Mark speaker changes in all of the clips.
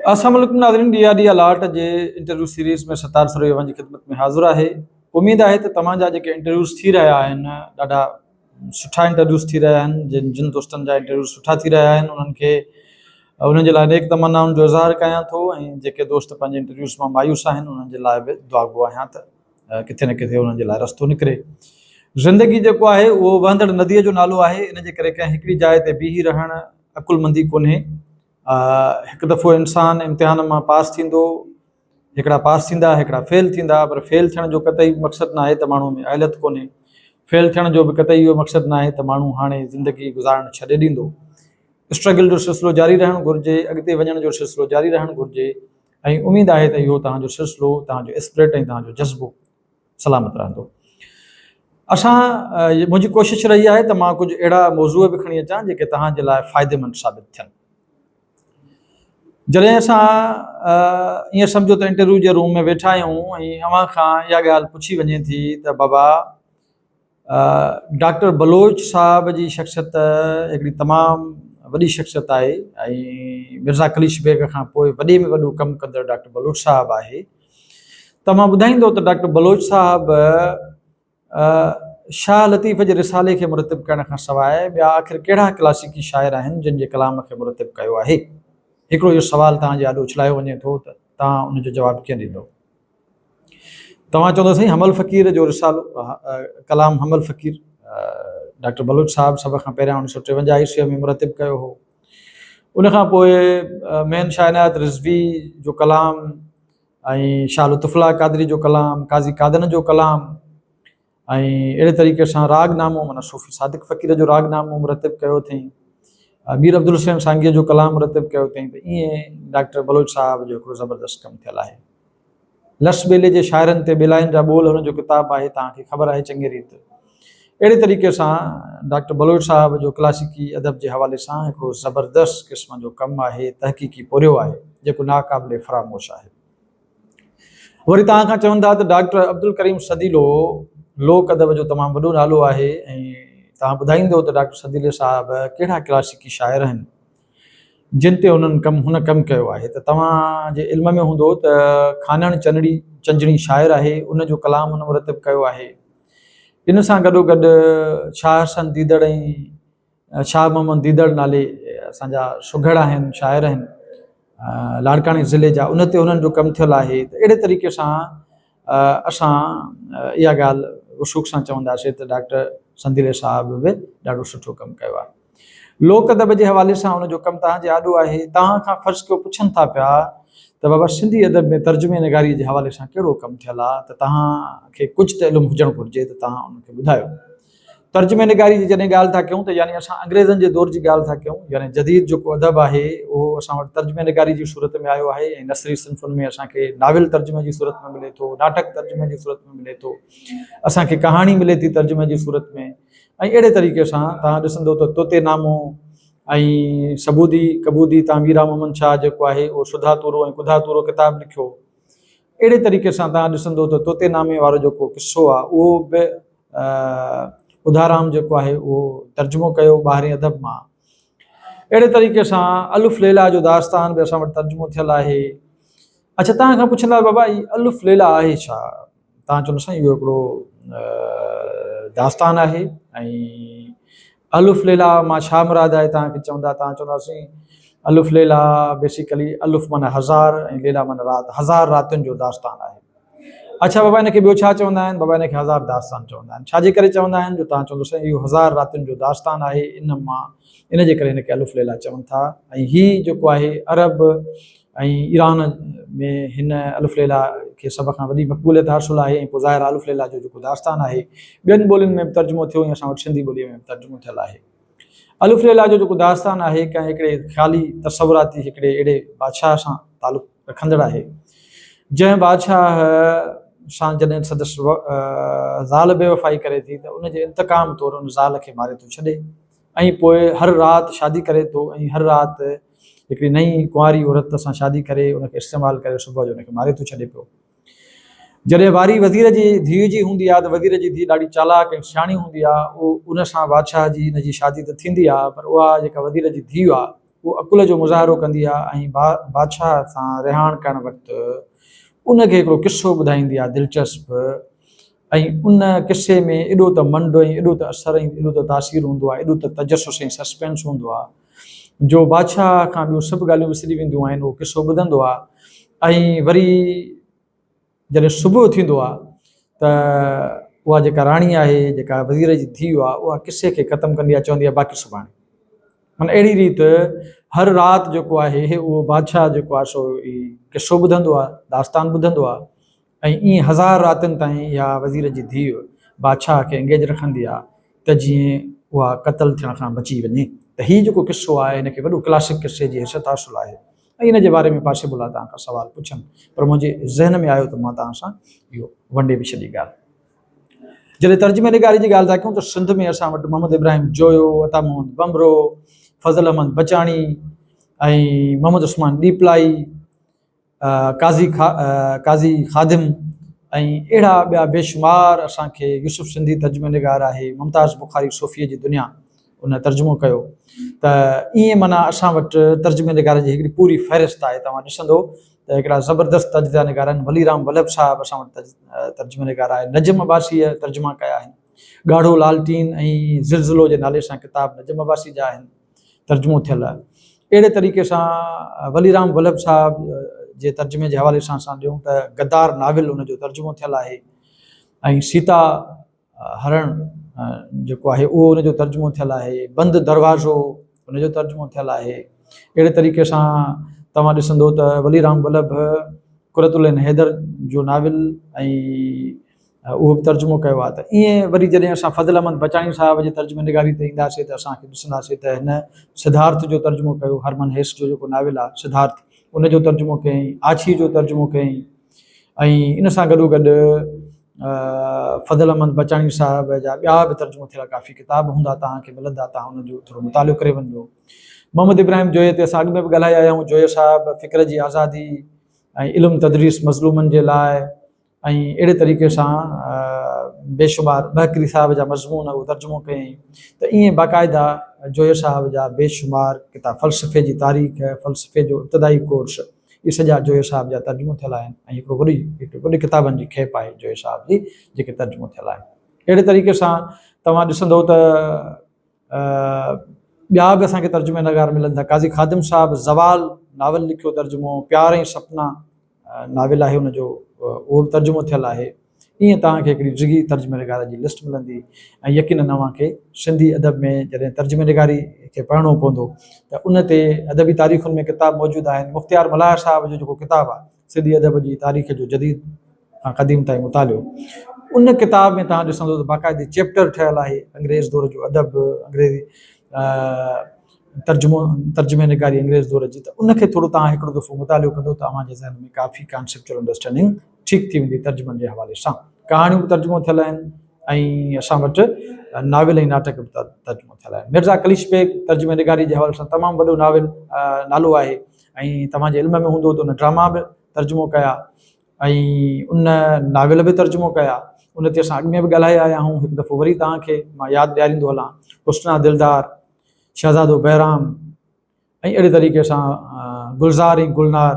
Speaker 1: अस्सलाम वालेकुम नाज़रीन, DRD अलर्ट जे इंटरव्यू सीरीज़ में सत्तार सरोवर जी ख़िदमत में हाज़िर आहे। उम्मीद आहे त तव्हां जा जेके इंटरव्यूज़ थी रहिया आहिनि ॾाढा सुठा इंटरव्यूज़ थी रहिया आहिनि। जिन दोस्तनि जा इंटरव्यू सुठा थी रहिया आहिनि उन्हनि खे उन्हनि जे लाइ नेक तमन्नाउनि जो इज़हार कयां थो, ऐं जेके दोस्त पंहिंजे इंटरव्यूज़ मां मायूस आहिनि उन्हनि जे लाइ बि दुआ गो आहियां त किथे न किथे उन्हनि जे लाइ रस्तो निकिरे। ज़िंदगी जेको आहे उहो वहंदड़ नदीअ जो नालो आहे। इन जे करे कंहिं हिकिड़ी जाइ ते बीही रहणु अकुलमंदी कोन्हे। हिकु दफ़ो इंसानु इम्तिहान मां पास थींदो, हिकिड़ा पास थींदा, हिकिड़ा फेल थींदा, पर फेल थियण जो कतई मक़सदु न आहे त माण्हू में अहलियत कोन्हे। फेल थियण जो बि कतई इहो मक़सदु न आहे त माण्हू हाणे ज़िंदगी गुज़ारणु छॾे ॾींदो। स्ट्रगल जो सिलसिलो जारी रहणु घुरिजे, अॻिते वञण जो सिलसिलो जारी रहणु घुरिजे, ऐं उमेदु आहे त इहो तव्हांजो सिलसिलो, तव्हांजो स्पिरिट ऐं तव्हांजो जज़्बो सलामत रहंदो। मुंहिंजी कोशिशि रही आहे त मां कुझु अहिड़ा मौज़ूअ बि खणी अचां जेके तव्हांजे लाइ फ़ाइदेमंद साबित थियनि। जॾहिं असां ईअं सम्झो त इंटरव्यू जे रूम में वेठा आहियूं ऐं अव्हां खां इहा ॻाल्हि पुछी वञे थी त बाबा डॉक्टर बलोच साहब जी शख़्सियत हिकिड़ी तमामु वॾी शख़्सियत आहे, ऐं मिर्ज़ा कलीश बेग खां पोइ वॾे में वॾो कमु कंदड़ डॉक्टर बलोच साहब आहे। तव्हां ॿुधाईंदो त डॉक्टर बलोच साहब शाह लतीफ़ जे रिसाले खे मुरतिब करण खां सवाइ ॿिया आख़िर कहिड़ा क्लासिकी शाइर आहिनि जिन जे कलाम खे मुरतिब कयो आहे? हिकिड़ो इहो सुवालु तव्हांजे आॾो उछलायो वञे थो त तव्हां उनजो जवाबु कीअं ॾींदो? तव्हां चवंदो साईं हमल फ़क़ीर जो रिसालो, कलाम हमल फ़क़ीर डॉक्टर बलोच साहब सभ खां पहिरियां 1953 ईस्वीअ में मुरतिब कयो हो। उनखां पोइ मेन शाइनात रिज़वी जो कलाम, ऐं शाह लुत्फ़ुल्लाह क़ादरी जो कलाम, काज़ी कादन जो कलाम, ऐं अहिड़े तरीक़े सां रागनामो माना सूफ़ी सादिक फ़क़ीर जो रागनामो मुरतिब कयो अथई। मीर अब्दुल हुसैन सांगीअ जो कलाम मुरतिब कयो अथई। त ईअं डॉक्टर बलोच साहब जो हिकिड़ो ज़बरदस्त कमु थियल आहे। लश ॿेले जे शाइरनि ते ॿेलाइनि जा ॿोल हुनजो किताबु आहे, तव्हांखे ख़बर आहे चङी रीति। अहिड़े तरीक़े सां डॉक्टर बलोच साहब जो क्लासिकी अदब जे हवाले सां हिकिड़ो ज़बरदस्त क़िस्म जो कमु आहे, तहक़ीक़ी पोरियो आहे, जेको नाक़ाबिले फ़रामोश आहे। वरी तव्हां खां चवंदा त डॉक्टर अब्दुल करीम सदीलो लोक अदब जो तमामु वॾो नालो आहे, ऐं तव्हां ॿुधाईंदो त डॉक्टर सदीले साहब कहिड़ा क्लासिकी शाइर आहिनि जिन ते हुन कमु कयो आहे। त तव्हांजे इल्म में हूंदो त खानण चंजणी शाइर आहे, उनजो कलाम हुन मुरतिब कयो आहे। इन सां गॾोगॾु शाह हसन दीदड़ ऐं शाह मोहम्मद दीदड़ नाले असांजा सुघड़ आहिनि, शाइर आहिनि लाड़काणे ज़िले जा, उन ते हुननि जो कमु थियल आहे। त अहिड़े तरीक़े सां असां इहा ॻाल्हि वसूख़ सां चवंदासीं त डॉक्टर संदीले साहब बि ॾाढो सुठो कमु कयो आहे। लोक अदब जे हवाले सां हुनजो कमु तव्हांजे आॾो आहे। तव्हां खां फ़र्ज़ु कयो पुछनि था पिया त बाबा सिंधी अदब में तर्जुमे निगारी जे हवाले सां कहिड़ो कमु थियल आहे, त तव्हांखे कुझु त इल्मु हुजणु घुरिजे, त तव्हां उनखे ॿुधायो। तर्जुमे निगारी जी जॾहिं ॻाल्हि था कयूं त यानी असां अंग्रेज़नि जे दौर जी ॻाल्हि था कयूं, यानी जदीद जेको अदब आहे उहो असां वटि तर्जुमे निगारी जी सूरत में आयो आहे, ऐं नसरी सिन्फ़ुनि में असांखे नाविल तर्जुमे जी सूरत में मिले थो, नाटक तर्जुमे जी सूरत में मिले थो, असांखे कहाणी मिले थी तर्जुमे जी सूरत में। ऐं अहिड़े तरीक़े सां तव्हां ॾिसंदो त तोते नामो ऐं सबूदी कबूदी तामीरा मोहम्मद शाह जेको आहे उहो सुधा तूरो ऐं कुधा तूरो किताबु लिखियो। अहिड़े तरीक़े सां तव्हां ॾिसंदो त तोते नामे वारो जेको किस्सो आहे उहो बि उधाराम जेको आहे उहो तर्जुमो कयो ॿाहिरें अदब मां। अहिड़े तरीक़े सां अलुफ़ लैला जो दास्तान बि असां वटि तर्जुमो थियल आहे। अच्छा, तव्हां खां पुछंदा बाबा हीअ अलुफ़ लैला आहे छा? तव्हां चवंदो साईं इहो हिकिड़ो दास्तान आहे, ऐं अलुफ़ लैला मां छा मुराद आहे तव्हांखे चवंदा, तव्हां चवंदासीं अलुफ़ लैला बेसिकली अलुफ़ माना हज़ार ऐं लैला माना राति, हज़ार रातियुनि जो दास्तान आहे। अच्छा बाबा इनखे ॿियो छा चवंदा आहिनि? बाबा इनखे हज़ार दास्तान चवंदा आहिनि। छाजे करे चवंदा आहिनि? जो तव्हां चवंदो साईं इहो हज़ार रातियुनि जो दास्तान आहे, इन जे करे हिनखे अलुफ़ लैला चवनि था। ऐं हीअ जेको आहे अरब ऐं ईरान में हिन अलुफ़ लैला खे सभ खां वॾी मक़बूलियत हासिलु आहे, ऐं पोइ ज़ाहिर अलुफ़ लैला जो जेको दास्तान आहे ॿियनि ॿोलियुनि में बि तर्जुमो थियो, ऐं असां वटि सिंधी ॿोलीअ में बि तर्जुमो थियल आहे। अलुफ़ लैला जो जेको दास्तान आहे कंहिं हिकिड़े ख़्याली तसवुराती हिकिड़े अहिड़े बादशाह सां तालुक़ु रखंदड़ आहे, जंहिं बादशाह सां जॾहिं संदसि ज़ाल बेवफ़ाई करे थी त उनजे इंतकाम तौरु उन ज़ाल खे मारे थो छॾे, ऐं पोइ हर राति शादी करे थो, ऐं हर राति हिकिड़ी नई कुंवारी औरत सां शादी करे उनखे इस्तेमालु करे सुबुह जो उनखे मारे थो छॾे पियो। जॾहिं वारी वज़ीर जी धीउ जी हूंदी आहे त वज़ीर जी धीउ ॾाढी चालाक ऐं सियाणी हूंदी आहे, उन सां बादशाह जी हिन जी शादी त थींदी आहे, पर उहा जेका वज़ीर जी धीउ आहे उहो अकुल जो मुज़ाहिरो कंदी आहे ऐं बादशाह सां रिहाण करण वक़्तु उनखे हिकिड़ो किस्सो ॿुधाईंदी आहे दिलचस्प, ऐं उन किस्से में एॾो त मंड ऐं एॾो त असरु ऐं एॾो त तासीर हूंदो आहे, एॾो त तजसुस ऐं सस्पेंस हूंदो आहे जो बादशाह खां ॿियूं सभु ॻाल्हियूं विसरी वेंदियूं आहिनि। उहो किस्सो ॿुधंदो आहे ऐं वरी जॾहिं सुबुह थींदो आहे त उहा जेका राणी आहे, जेका वज़ीर जी धीउ आहे, उहा किस्से खे ख़तमु कंदी आहे, चवंदी आहे बाक़ी सुभाणे। माना अहिड़ी रीति हर राति जेको आहे उहो बादशाह जेको आहे सो किस्सो ॿुधंदो आहे, दास्तान ॿुधंदो आहे, ऐं ईअं हज़ार रातिनि ताईं इहा वज़ीर जी धीउ बादशाह खे एंगेज रखंदी आहे त जीअं उहा क़तल थियण खां बची वञे। त हीउ जेको किस्सो आहे हिनखे वॾो क्लासिक किस्से जी हैसियत हासिलु आहे ऐं हिन जे बारे में पॉसिबल आहे तव्हां खां सुवाल पुछनि, पर मुंहिंजे ज़हन में आयो त मां तव्हां सां इहो वंडे बि छॾी ॻाल्हि। जॾहिं तर्जुमे निगारी जी ॻाल्हि था कयूं त सिंध में असां वटि मोहम्मद इब्राहिम जोयो, अता मोहम्मद बमरो, फज़ल अहमद बचाणी ऐं मोहम्मद उस्मान डीपलाई, काज़ी खादिम ऐं अहिड़ा ॿिया बेशुमार असांखे यूसुफ सिंधी तर्जुमे निगार आहे, मुमताज़ बुखारी सूफ़ीअ जी दुनिया उन तर्जुमो कयो। त ईअं माना असां वटि तर्जुमे निगारनि जी हिकिड़ी पूरी फ़हिरिस्त आहे। तव्हां ॾिसंदो त हिकिड़ा ज़बरदस्त तर्जुमा निगार आहिनि। वलीराम वल्लभ साहिबु असां वटि तर्जुमे निगार आहे। नजम अब्बासीअ तर्जुमा कया आहिनि। ॻाढ़ो लालटीन ऐं ज़िलज़िलो जे नाले सां किताब नजम अब्बासी जा आहिनि, तर्जुमो थियल। अहिड़े तरीक़े सां वलीराम वल्लभ साहिबु जे तर्जुमे जे हवाले सां असां ॾियूं त गद्दार नाविल उनजो तर्जुमो थियल आहे ऐं सीता हरण जेको आहे उहो उनजो तर्जुमो थियल आहे। बंद दरवाज़ो उनजो तर्जुमो थियल आहे। अहिड़े तरीक़े सां तव्हां ॾिसंदो त वलीराम वल्लभ कुरतुल हैदर जो नाविल ऐं उहो बि तर्जुमो कयो आहे। त ईअं वरी जॾहिं असां फज़ल अहमद बचाणी साहिब जे तर्जुमे निगारी ते ईंदासीं त असांखे ॾिसंदासीं त हिन सिद्धार्थ जो तर्जुमो कयो, हरमन हेस जो जेको नाविल आहे सिद्धार्थ उनजो तर्जुमो कयईं, आछी जो तर्जुमो कयईं ऐं इन सां गॾोगॾु फज़ल अहमद बचाणी साहिब जा ॿिया बि तर्जुमो थियल काफ़ी किताब हूंदा, तव्हांखे मिलंदा, तव्हां हुनजो थोरो मुतालो करे वञिजो। मोहम्मद इब्राहिम जोए ते असां अॻु में बि ॻाल्हाए आया आहियूं। जोए साहिबु फ़िक्र जी आज़ादी ऐं इल्मु तदरीस मज़लूमनि जे लाइ ऐं अहिड़े तरीक़े सां बेशुमार बहकरी साहिब जा मज़मून उहो तर्जुमो कयईं। त ईअं बाक़ाइदा जोए साहिब जा बेशुमार किताब, फ़लसफ़े जी तारीख़, फ़लसफ़े जो इब्तिदाई कोर्स, इहे सॼा जोए साहिब जा तर्जुमो थियल आहिनि ऐं हिकिड़ो वॾी किताबनि जी खेप आहे जोए साहिब जी जेके तर्जुमो थियल आहिनि। अहिड़े तरीक़े सां तव्हां ॾिसंदो त ॿिया बि असांखे तर्जुमे नगार मिलनि था। काज़ी खादिम साहिबु ज़वाल नाविल लिखियो तर्जुमो, प्यार ऐं सपना नाविल आहे हुनजो, उहो बि तर्जुमो थियल आहे। ईअं तव्हांखे हिकिड़ी ज़िगी तर्जुमे निगार जी लिस्ट मिलंदी ऐं यकीनन तव्हांखे सिंधी अदब में जॾहिं तर्जुमे निगारी खे पढ़णो पवंदो त उन ते अदबी तारीख़ुनि में किताब मौजूदु आहिनि। मुख़्तियार मल्हार साहिब जो जेको किताबु आहे सिंधी अदब जी तारीख़ जो जदीद खां क़दीम ताईं मुतालियो, उन किताब में तव्हां ॾिसंदो त बाक़ाइदे चैप्टर ठहियल आहे अंग्रेज़ दौर जो अदब, अंग्रेज़ी तर्जुमे निगारी अंग्रेज़ दौर जी। त उनखे थोरो तव्हां हिकिड़ो दफ़ो मुतालियो कंदो त तव्हांजे ज़हन में काफ़ी कॉन्सेप्चुअल अंडरस्टैंडिंग ठीकु थी वेंदी तर्जुमनि जे हवाले सां। कहाणियूं बि तर्जुमो थियल आहिनि ऐं असां वटि नाविल ऐं नाटक बि तर्जुमो थियल आहिनि। मिर्ज़ा कलिश बेग तर्जुमे निगारी जे हवाले सां तमामु वॾो नाविल नालो आहे ऐं तव्हांजे इल्म में हूंदो त उन ड्रामा बि तर्जुमो कया ऐं उन नाविल बि तर्जुमो कया। उन ते असां अॻु में बि ॻाल्हाए आया आहियूं। हिकु दफ़ो वरी तव्हांखे मां यादि ॾियारींदो हलां, हुस्ना दिलदार, शहज़ादो बहराम ऐं अहिड़े तरीक़े सां गुलज़ार ऐं गुलनार,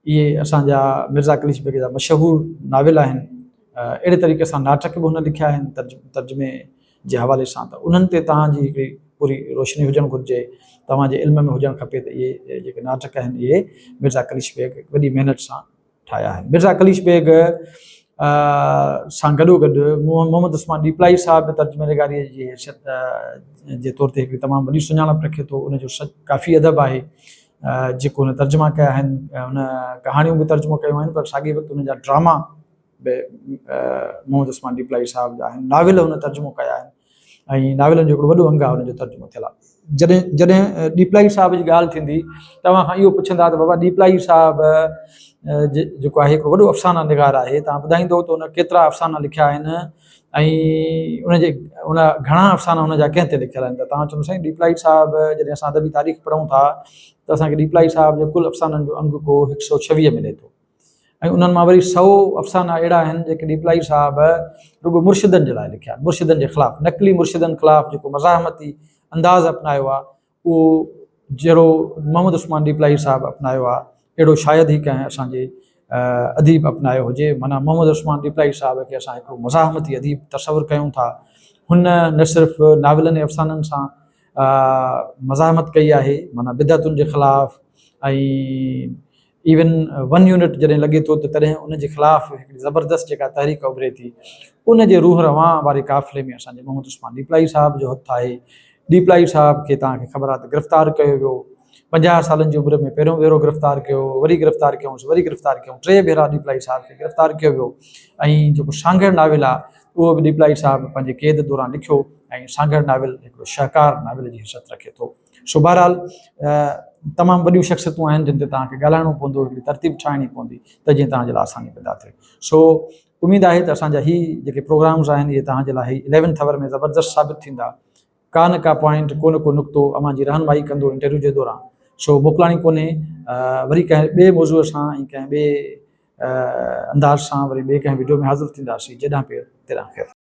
Speaker 1: इहे असांजा मिर्ज़ा कलिश बेग जा मशहूरु नाविल आहिनि। अहिड़े तरीक़े सां नाटक बि हुन लिखिया आहिनि तर्जुमे जे हवाले सां। त उन्हनि ते तव्हांजी हिकिड़ी पूरी रोशनी हुजणु घुरिजे, तव्हांजे इल्म में हुजणु खपे त इहे जेके नाटक आहिनि इहे मिर्ज़ा कलिश बेग वॾी महिनत सां ठाहिया आहिनि। मिर्ज़ा कलिश बेग सां गॾोगॾु मोहम्मद उस्मान डीपलाई साहिब तर्जुमे निगारीअ जी हैसियत जे तौर ते हिकिड़ी तमामु वॾी सुञाणप रखे थो। उनजो काफ़ी अदब आहे जेको हुन तर्जुमा कया आहिनि। हुन कहाणियूं बि तर्जुमो कयूं आहिनि, पर साॻिए वक़्तु हुनजा ड्रामा बि मोहम्मद उस्मान डीपलाई साहिब जा आहिनि। नाविल हुन तर्जुमो कया आहिनि ऐं नाविलनि जो हिकिड़ो वॾो अंग आहे हुनजो तर्जुमो थियल आहे। जॾहिं डीपलाई साहिब जी ॻाल्हि थींदी तव्हां खां इहो पुछंदा त बाबा डीपलाई साहिबु जेको आहे हिकिड़ो वॾो अफ़साना निगार आहे, तव्हां ॿुधाईंदो त हुन केतिरा अफ़साना लिखिया आहिनि ऐं उन घणा अफ़साना हुनजा कंहिं ते लिखियल आहिनि। त तव्हां चवंदो साईं डीपलाई साहिबु जॾहिं असां अदबी तारीख़ पढ़ूं था त असांखे डीपलाई साहिब जो कुल अफ़साननि जो अंग को 126 मिले थो ऐं उन्हनि मां वरी 100 अफ़साना अहिड़ा आहिनि जेके डीपलाई साहिबु रुॻो मुर्शिदनि जे लाइ लिखिया आहिनि, मुर्शिदनि जे ख़िलाफ़ु, नकली मुर्शिदनि ख़िलाफ़ु जेको मज़ाहमती अंदाज़ अपनायो आहे उहो जहिड़ो मोहम्मद उस्मान डीपलाई साहब अपनायो आहे अहिड़ो शायदि ई कंहिं असांजे अदीब अपनायो हुजे। माना मोहम्मद उस्मान डीपलाई साहब खे असां हिकिड़ो मज़ाहमती अदीब तसवुरु कयूं था। हुन न सिर्फ़ु नाविलनि ऐं अफ़साननि सां मज़ाहमत कई आहे, माना बिदअतुनि जे ख़िलाफ़ु, ऐं इवन 1 यूनिट जॾहिं लॻे थो त तॾहिं उनजे ख़िलाफ़ु हिकिड़ी ज़बरदस्त जेका तहरीक उभिरे थी, उन जे रूह रवां वारे क़ाफ़िले में असांजे मोहम्मद उस्मान डीपलाई साहब जो हथु आहे। डीपलाई साहब खे तव्हांखे ख़बर आहे त गिरफ़्तार कयो वियो, 50 सालनि जी उमिरि में पहिरियों भेरो गिरफ़्तार कयो, वरी गिरफ़्तार कयूंसि, वरी गिरफ़्तार कयूं, 3 भेरा डीपलाई साहब खे गिरफ़्तार कयो वियो। ऐं जेको सांघड़ नाविल आहे उहो बि डीपलाई साहब पंहिंजे क़ैद दौरान लिखियो, ऐं सांघड़ नाविल हिकिड़ो शाहकार नाविल जी हैसियत रखे थो। सो बहरहाल तमामु वॾियूं शख़्सियतूं आहिनि जिन ते तव्हांखे ॻाल्हाइणो पवंदो, हिकिड़ी तरतीब ठाहिणी पवंदी त जीअं तव्हांजे लाइ आसानी पैदा थिए। सो उमेदु आहे त असांजा ही जेके प्रोग्राम्स आहिनि इहे तव्हांजे लाइ 11th आवर में ज़बरदस्त साबित थींदा। का न का पॉइंट, को न को नुक़्तो अमां जी रहनुमाई कंदो इंटरव्यू जे दौरान। सो मोकिलाइणी कोन्हे, वरी कंहिं ॿिए मौज़ूअ सां ऐं कंहिं ॿिए अंदाज़ सां वरी ॿिए कंहिं वीडियो में हाज़िर थींदासीं। जेॾां पियो तेॾां ख़ैरु।